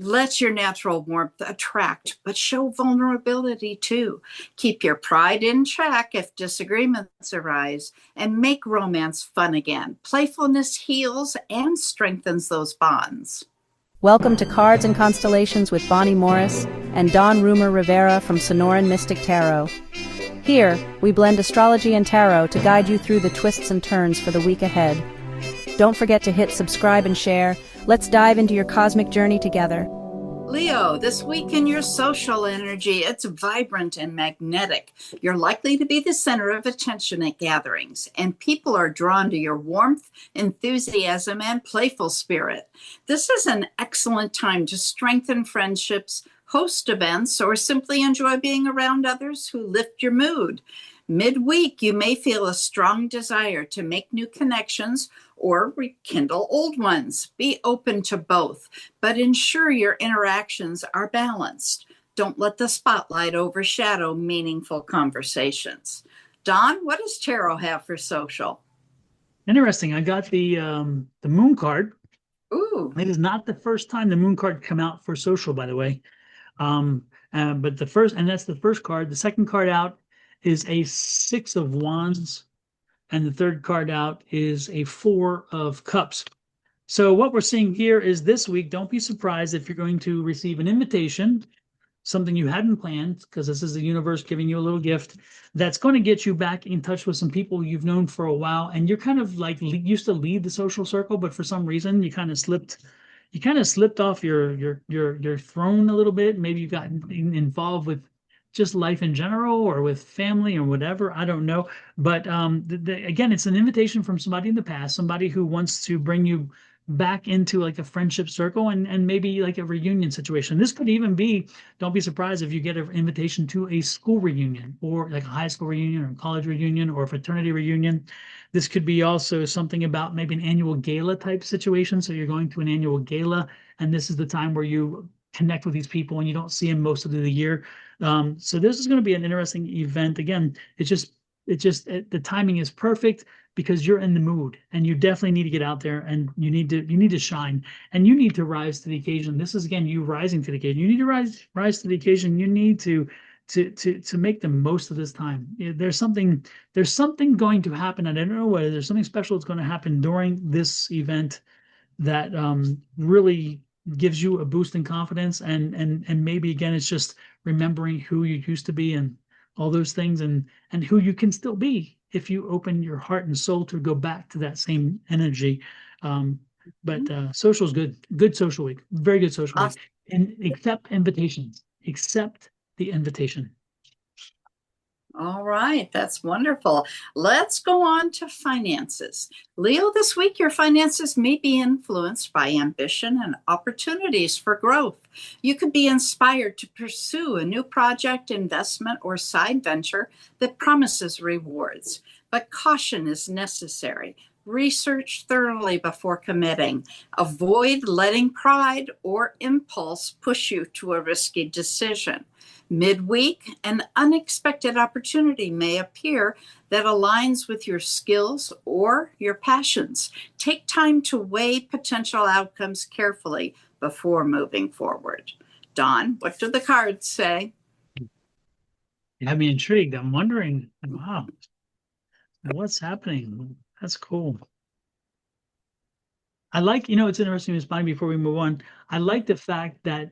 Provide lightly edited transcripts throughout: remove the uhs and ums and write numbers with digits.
Let your natural warmth attract, but show vulnerability too. Keep your pride in check if disagreements arise and make romance fun again. Playfulness heals and strengthens those bonds. Welcome to Cards and Constellations with Bonnie Morris and Don Rumor Rivera from Sonoran Mystic Tarot. Here, we blend astrology and tarot to guide you through the twists and turns for the week ahead. Don't forget to hit subscribe and share. Let's dive into your cosmic journey together. Leo, this week in your social energy, it's vibrant and magnetic. You're likely to be the center of attention at gatherings, and people are drawn to your warmth, enthusiasm, and playful spirit. This is an excellent time to strengthen friendships, host events, or simply enjoy being around others who lift your mood. Midweek, you may feel a strong desire to make new connections or rekindle old ones. Be open to both, but ensure your interactions are balanced. Don't let the spotlight overshadow meaningful conversations. Don, what does tarot have for social? Interesting. I got the moon card. Ooh. It is not the first time the moon card come out for social, by the way. But that's the first card. The second card out is a Six of Wands, and the third card out is a Four of Cups. So what we're seeing here is this week, don't be surprised if you're going to receive an invitation, something you hadn't planned, because this is the universe giving you a little gift that's going to get you back in touch with some people you've known for a while, and you're kind of like used to lead the social circle, but for some reason you kind of slipped off your throne a little bit. Maybe you got involved with just life in general or with family or whatever. I don't know. But again, it's an invitation from somebody in the past, somebody who wants to bring you back into like a friendship circle and maybe like a reunion situation. This could even be, don't be surprised if you get an invitation to a school reunion or like a high school reunion or a college reunion or a fraternity reunion. This could be also something about maybe an annual gala type situation. So you're going to an annual gala, and this is the time where you connect with these people and you don't see them most of the year. So this is going to be an interesting event. Again, the timing is perfect because you're in the mood and you definitely need to get out there and you need to shine and you need to rise to the occasion. This is again, you rising to the occasion. You need to rise to the occasion. You need to make the most of this time. There's something going to happen. And I don't know whether there's something special that's going to happen during this event that really gives you a boost in confidence and maybe again it's just remembering who you used to be and all those things and who you can still be if you open your heart and soul to go back to that same energy. But social is good social week, very good social week. And accept invitations, accept the invitation. All right, that's wonderful. Let's go on to finances. Leo, this week your finances may be influenced by ambition and opportunities for growth. You could be inspired to pursue a new project, investment, or side venture that promises rewards, but caution is necessary. Research thoroughly before committing. Avoid letting pride or impulse push you to a risky decision. Midweek, an unexpected opportunity may appear that aligns with your skills or your passions. Take time to weigh potential outcomes carefully before moving forward. Don, what do the cards say? You have me intrigued. I'm wondering, wow, what's happening? That's cool. I like, it's interesting, Ms. Bonnie, before we move on, I like the fact that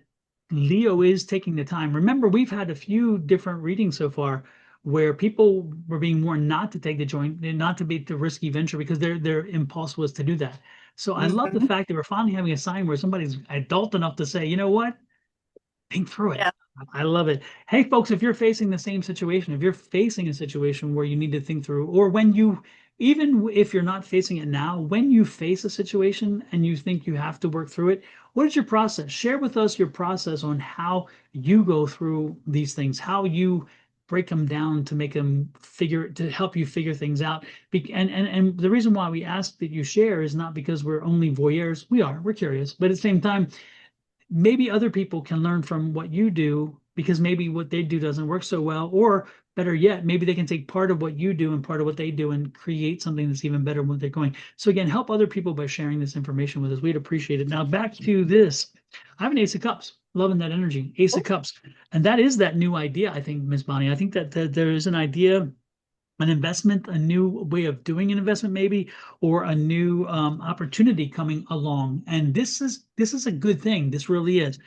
Leo is taking the time. Remember, we've had a few different readings so far where people were being warned not to take the joint, not to be the risky venture because their impulse was to do that. So I love the fact that we're finally having a sign where somebody's adult enough to say, you know what? Think through it. Yeah. I love it. Hey, folks, if you're facing the same situation, if you're facing a situation where you need to think through, or even if you're not facing it now, when you face a situation and you think you have to work through it, what is your process? Share with us your process on how you go through these things, how you break them down to help you figure things out. And the reason why we ask that you share is not because we're only voyeurs. We're curious, but at the same time, maybe other people can learn from what you do because maybe what they do doesn't work so well, or better yet, maybe they can take part of what you do and part of what they do and create something that's even better when they're going. So again, help other people by sharing this information with us. We'd appreciate it. Now back to this. I have an Ace of Cups, loving that energy, Ace of Cups. And that is that new idea, I think, Miss Bonnie. I think that there is an idea, an investment, a new way of doing an investment, maybe, or a new opportunity coming along. And this is a good thing. This really is.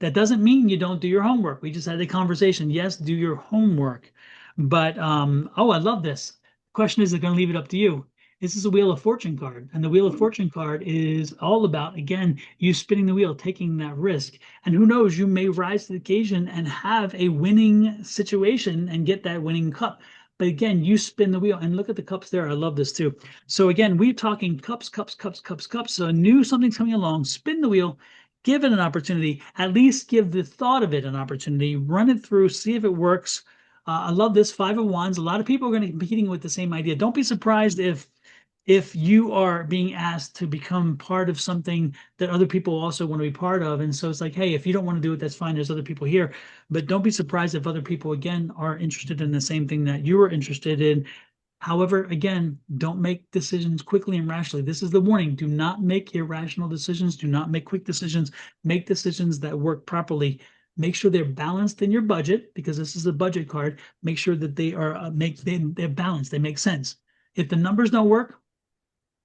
That doesn't mean you don't do your homework. We just had a conversation. Yes, do your homework. But oh, I love this. Question is, I'm going to leave it up to you. This is a Wheel of Fortune card, and the Wheel of Fortune card is all about, again, you spinning the wheel, taking that risk. And who knows, you may rise to the occasion and have a winning situation and get that winning cup. But again, you spin the wheel and look at the cups there. I love this too. So again, we're talking cups, cups, cups, cups, cups. So something's coming along, spin the wheel, give it an opportunity, at least give the thought of it an opportunity, run it through, see if it works. I love this Five of Wands. A lot of people are going to be competing with the same idea. Don't be surprised if you are being asked to become part of something that other people also want to be part of. And so it's like, hey, if you don't want to do it, that's fine. There's other people here. But don't be surprised if other people, again, are interested in the same thing that you are interested in. However, again, don't make decisions quickly and rashly. This is the warning. Do not make irrational decisions. Do not make quick decisions. Make decisions that work properly. Make sure they're balanced in your budget, because this is a budget card. Make sure that they are they're balanced. They make sense. If the numbers don't work,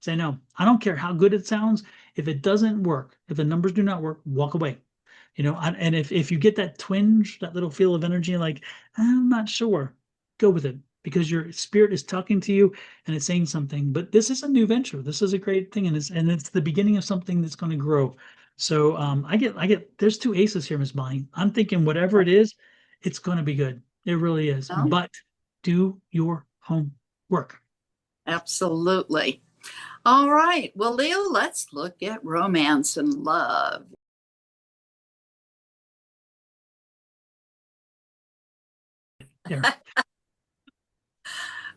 say no. I don't care how good it sounds. If it doesn't work, if the numbers do not work, walk away. And if you get that twinge, that little feel of energy, like, I'm not sure, go with it, because your spirit is talking to you and it's saying something. But this is a new venture. This is a great thing. And it's the beginning of something that's going to grow. So there's two aces here, Miss Bonnie. I'm thinking whatever it is, it's going to be good. It really is. Oh, But do your homework. absolutely. All right. Well, Leo, let's look at romance and love. There.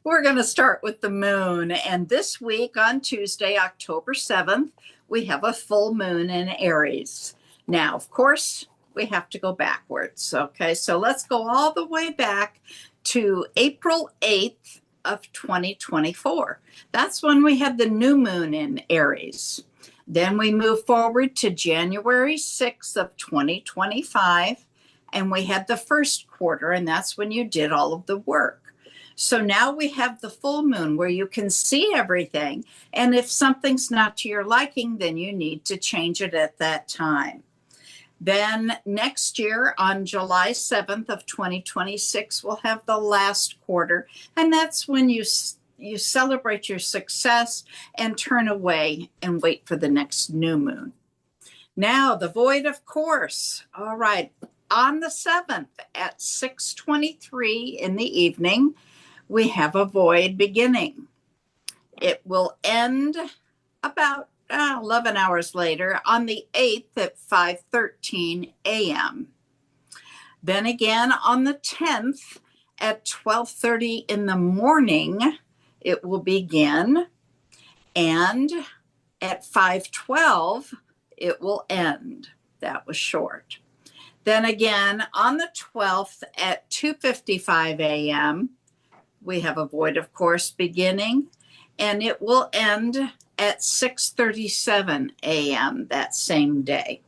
We're going to start with the moon. And this week on Tuesday, October 7th, we have a full moon in Aries. Now, of course, we have to go backwards. Okay, so let's go all the way back to April 8th of 2024. That's when we had the new moon in Aries. Then we move forward to January 6th of 2025, and we had the first quarter, and that's when you did all of the work. So now we have the full moon where you can see everything. And if something's not to your liking, then you need to change it at that time. Then next year on July 7th of 2026, we'll have the last quarter. And that's when you celebrate your success and turn away and wait for the next new moon. Now the void, of course. All right. On the 7th at 6:23 in the evening, we have a void beginning. It will end about 11 hours later on the 8th at 5:13 a.m. Then again on the 10th at 12:30 in the morning, it will begin. And at 5:12, it will end. That was short. Then again on the 12th at 2:55 a.m., we have a void, of course, beginning, and it will end at 6:37 a.m. that same day.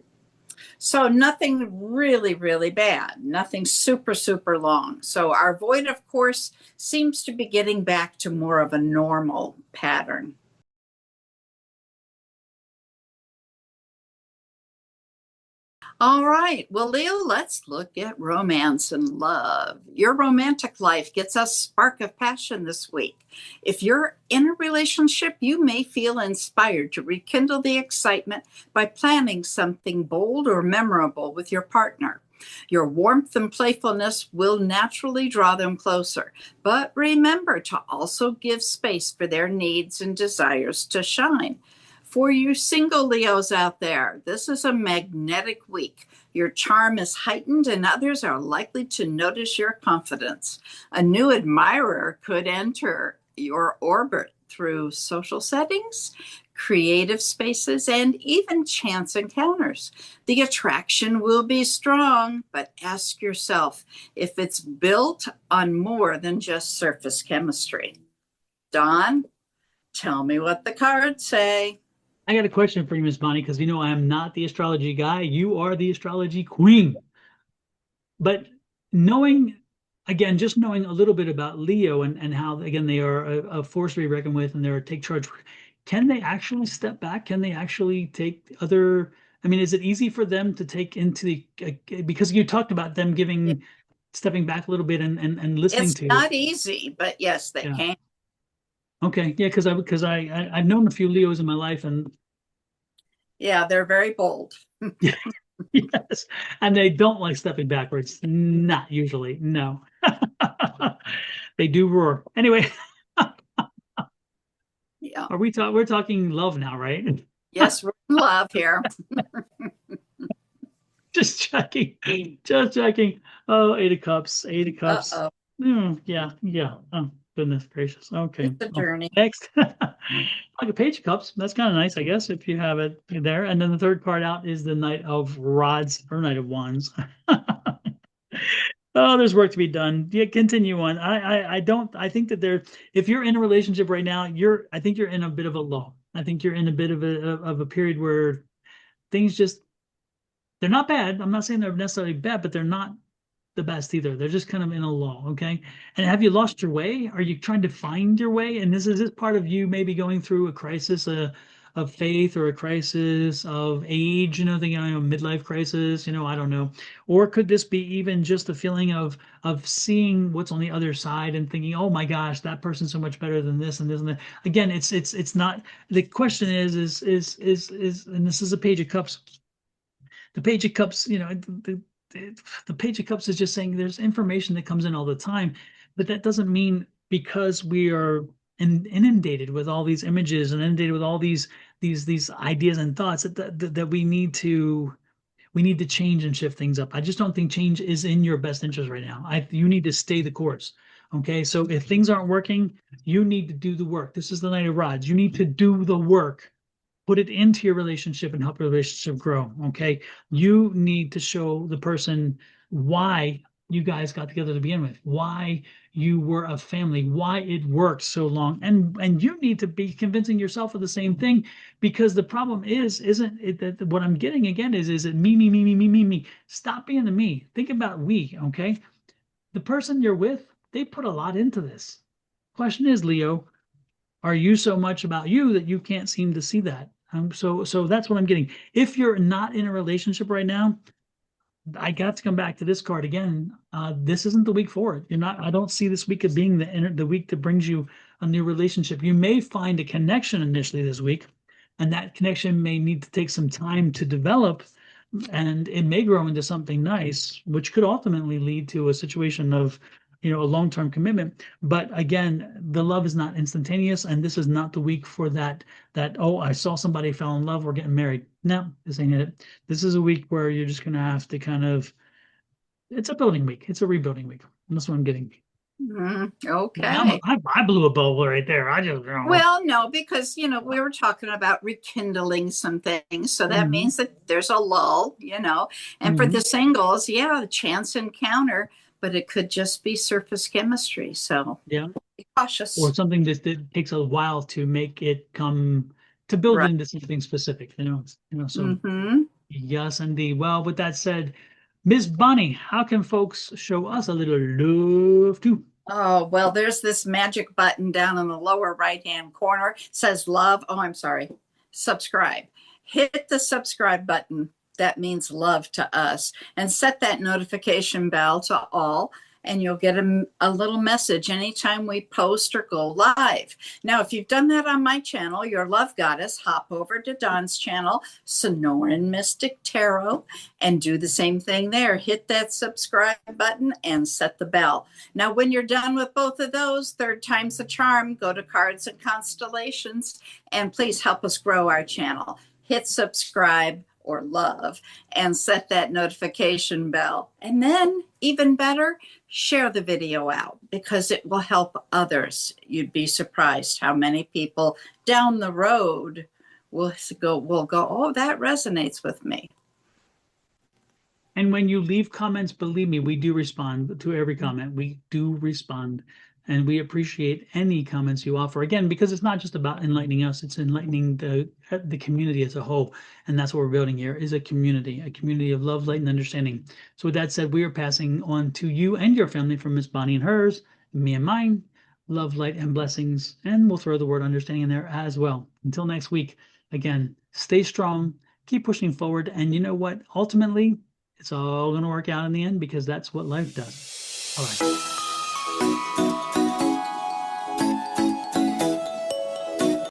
So nothing really, really bad, nothing super, super long. So our void, of course, seems to be getting back to more of a normal pattern. All right. Well, Leo, let's look at romance and love. Your romantic life gets a spark of passion this week. If you're in a relationship, you may feel inspired to rekindle the excitement by planning something bold or memorable with your partner. Your warmth and playfulness will naturally draw them closer. But remember to also give space for their needs and desires to shine. For you single Leos out there, this is a magnetic week. Your charm is heightened and others are likely to notice your confidence. A new admirer could enter your orbit through social settings, creative spaces, and even chance encounters. The attraction will be strong, but ask yourself if it's built on more than just surface chemistry. Dawn, tell me what the cards say. I got a question for you, Miss Bonnie, because you know I'm not the astrology guy. You are the astrology queen. But knowing, again, just knowing a little bit about Leo and how, again, they are a force to be reckoned with and they're a take charge. Can they actually step back? Can they actually take other? I mean, is it easy for them to take into the, because you talked about them giving, stepping back a little bit and listening It's to, not easy, but yes, they yeah. can. Okay. Yeah. I've known a few Leos in my life and Yeah, they're very bold. yes, and they don't like stepping backwards. Not usually. No. They do roar. Anyway, Yeah. we're talking love now, right? Yes, we're in love here. Just checking. Just checking. Oh, Eight of Cups. Eight of Cups. Uh-oh. Yeah, yeah. Oh, goodness gracious. Okay. It's a Oh, journey. next. Like a Page of Cups. That's kind of nice, I guess, if you have it there. And then the third card out is the Knight of Rods or Knight of Wands. Oh, there's work to be done. Yeah, continue on. I don't, I think that if you're in a relationship right now, I think you're in a bit of a lull. I think you're in a bit of a period where things just, they're not bad. I'm not saying they're necessarily bad, but they're not the best either. They're just kind of in a lull. Okay. And have you lost your way? Are you trying to find your way? And this is part of you maybe going through a crisis, of faith or a crisis of age, thinking, midlife crisis, I don't know. Or could this be even just a feeling of seeing what's on the other side and thinking, oh my gosh, that person's so much better than this and this and that. Again, it's not, the question is, and this is a Page of Cups. The Page of Cups, the Page of Cups is just saying there's information that comes in all the time, but that doesn't mean because we are inundated with all these images and inundated with all these ideas and thoughts that we need to change and shift things up. I just don't think change is in your best interest right now. You need to stay the course. Okay, so if things aren't working, you need to do the work. This is the Knight of Rods. You need to do the work. Put it into your relationship and help your relationship grow. Okay. You need to show the person why you guys got together to begin with, why you were a family, why it worked so long. And you need to be convincing yourself of the same thing, because the problem isn't it that what I'm getting again is it me, me, me, me, me, me, me. Stop being the me. Think about we. Okay. The person you're with, they put a lot into this. Question is, Leo, are you so much about you that you can't seem to see that? So that's what I'm getting. If you're not in a relationship right now, I got to come back to this card again. This isn't the week for it. You're not. I don't see this week as being the week that brings you a new relationship. You may find a connection initially this week, and that connection may need to take some time to develop, and it may grow into something nice, which could ultimately lead to a situation of a long-term commitment. But again, the love is not instantaneous, and this is not the week for that oh, I saw somebody, fell in love, we're getting married. No, this ain't it. This is a week where you're just going to have to it's a building week. It's a rebuilding week. And that's what I'm getting. Okay. I blew a bubble right there. I just Well, no, because we were talking about rekindling some things, so that means that there's a lull, and for the singles, the chance encounter, but it could just be surface chemistry. So yeah, be cautious. or something that takes a while to make it come to build Right. into something specific. So yes, indeed. Well, with that said, Miss Bonnie, how can folks show us a little love too? Oh, well, there's this magic button down in the lower right-hand corner. It says love. Oh, I'm sorry. Subscribe. Hit the subscribe button. That means love to us. And set that notification bell to all, and you'll get a little message anytime we post or go live. Now, if you've done that on my channel, Your Love Goddess, hop over to Dawn's channel, Sonoran Mystic Tarot, and do the same thing there. Hit that subscribe button and set the bell. Now, when you're done with both of those, third time's the charm. Go to Cards and Constellations, and please help us grow our channel. Hit subscribe or love and set that notification bell. And then, even better, share the video out, because it will help others. You'd be surprised how many people down the road we'll go, oh, that resonates with me. And when you leave comments, believe me, we do respond to every comment. We do respond. And we appreciate any comments you offer. Again, because it's not just about enlightening us, it's enlightening the community as a whole. And that's what we're building here, is a community of love, light, and understanding. So with that said, we are passing on to you and your family from Miss Bonnie and hers, me and mine, love, light, and blessings. And we'll throw the word understanding in there as well. Until next week, again, stay strong, keep pushing forward. And you know what? Ultimately, it's all going to work out in the end, because that's what life does. All right.